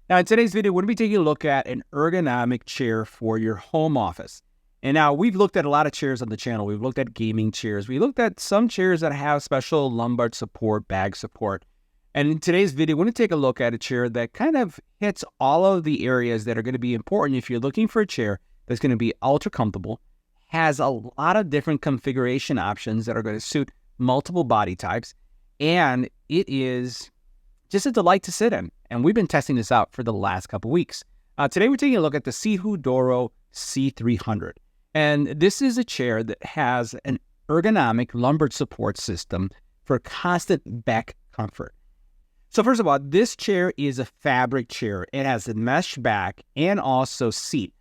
Now, in today's video, we're going to be taking a look at an ergonomic chair for your home office. And now we've looked at a lot of chairs on the channel. We've looked at gaming chairs. We looked at some chairs that have special lumbar support, back support. And in today's video, we're going to take a look at a chair that kind of hits all of the areas that are going to be important if you're looking for a chair that's going to be ultra comfortable, has a lot of different configuration options that are going to suit multiple body types, and it is just a delight to sit in. And we've been testing this out for the last couple weeks. Today, we're taking a look at the SIHOO DORO C300. And this is a chair that has an ergonomic lumbar support system for constant back comfort. So first of all, this chair is a fabric chair. It has a mesh back and also seat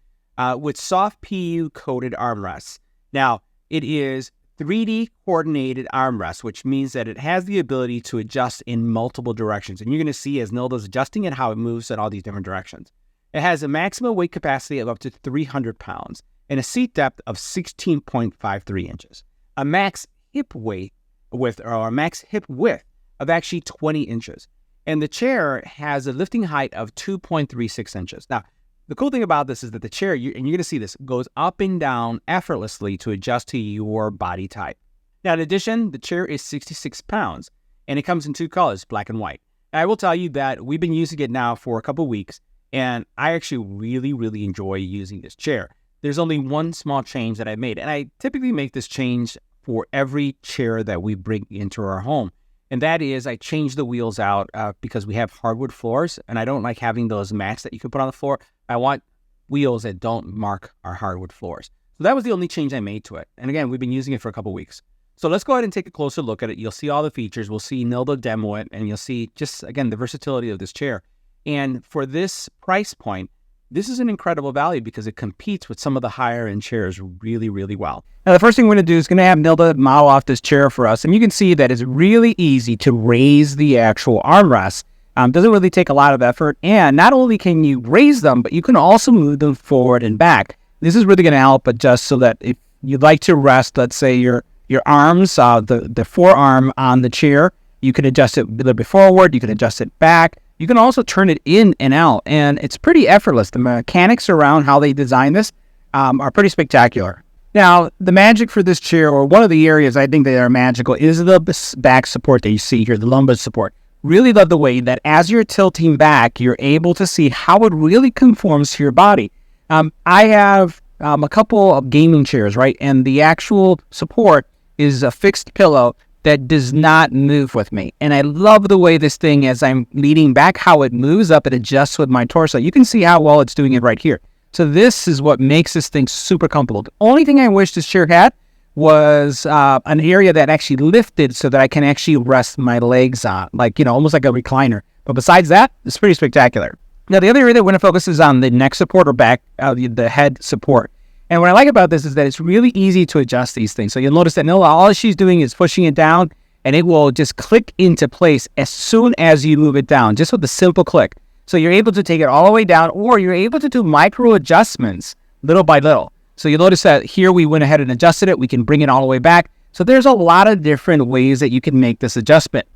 with soft PU coated armrests. Now, it is 3D coordinated armrest, which means that it has the ability to adjust in multiple directions. And you're going to see as Nilda's adjusting it, how it moves in all these different directions. It has a maximum weight capacity of up to 300 pounds and a seat depth of 16.53 inches. A max hip width of actually 20 inches. And the chair has a lifting height of 2.36 inches. Now, the cool thing about this is that the chair, and you're going to see this, goes up and down effortlessly to adjust to your body type. Now, in addition, the chair is 66 pounds, and it comes in two colors, black and white. And I will tell you that we've been using it now for a couple of weeks, and I actually really enjoy using this chair. There's only one small change that I made, and I typically make this change for every chair that we bring into our home. And that is, I change the wheels out because we have hardwood floors, and I don't like having those mats that you can put on the floor. I want wheels that don't mark our hardwood floors. So that was the only change I made to it. And again, we've been using it for a couple weeks. So let's go ahead and take a closer look at it. You'll see all the features. We'll see Nilda demo it, and you'll see just, again, the versatility of this chair. And for this price point, this is an incredible value because it competes with some of the higher end chairs really well. Now, the first thing we're going to do is going to have Nilda model off this chair for us. And you can see that it's really easy to raise the actual armrest. Doesn't really take a lot of effort. And not only can you raise them, but you can also move them forward and back. This is really going to help adjust so that if you'd like to rest, let's say your arms, the forearm on the chair, you can adjust it a little bit forward. You can adjust it back. You can also turn it in and out, and it's pretty effortless. The mechanics around how they design this are pretty spectacular. Now, the magic for this chair, or one of the areas I think that are magical, is the back support that you see here, the lumbar support. Really love the way that as you're tilting back, you're able to see how it really conforms to your body. I have a couple of gaming chairs, right? And the actual support is a fixed pillow that does not move with me. And I love the way this thing, as I'm leaning back, how it moves up and adjusts with my torso. You can see how well it's doing it right here. So this is what makes this thing super comfortable. The only thing I wish this chair had was an area that actually lifted so that I can actually rest my legs on, like, almost like a recliner. But besides that, it's pretty spectacular. Now, the other area that we're going to focus is on the neck support or back, the head support. And what I like about this is that it's really easy to adjust these things. So you'll notice that Nilda, all she's doing is pushing it down, and it will just click into place as soon as you move it down, just with a simple click. So you're able to take it all the way down, or you're able to do micro adjustments little by little. So you'll notice that here we went ahead and adjusted it. We can bring it all the way back. So there's a lot of different ways that you can make this adjustment.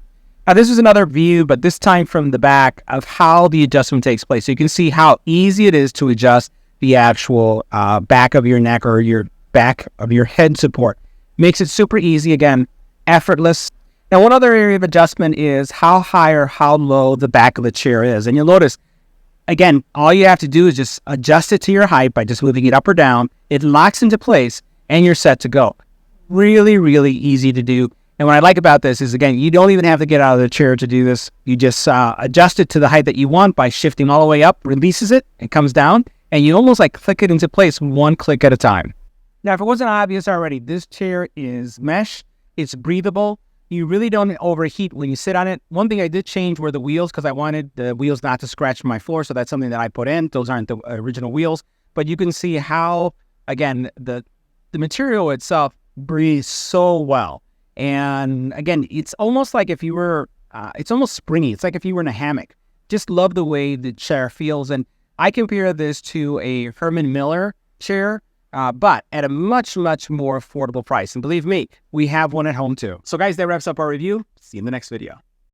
Now, this is another view, but this time from the back, of how the adjustment takes place. So you can see how easy it is to adjust the actual back of your neck or your back of your head support. Makes it super easy, again, effortless. Now, one other area of adjustment is how high or how low the back of the chair is. And you'll notice, again, all you have to do is just adjust it to your height by just moving it up or down. It locks into place, and you're set to go. Really easy to do. And what I like about this is, again, you don't even have to get out of the chair to do this. You just adjust it to the height that you want by shifting all the way up, releases it, it comes down, and you almost like click it into place one click at a time. Now, if it wasn't obvious already, this chair is mesh. It's breathable. You really don't overheat when you sit on it. One thing I did change were the wheels because I wanted the wheels not to scratch my floor, so that's something that I put in. Those aren't the original wheels. But you can see how, again, the material itself breathes so well. And again, it's almost like if you were, it's almost springy. It's like if you were in a hammock. Just love the way the chair feels. And I compare this to a Herman Miller chair, but at a much more affordable price. And believe me, we have one at home too. So guys, that wraps up our review. See you in the next video.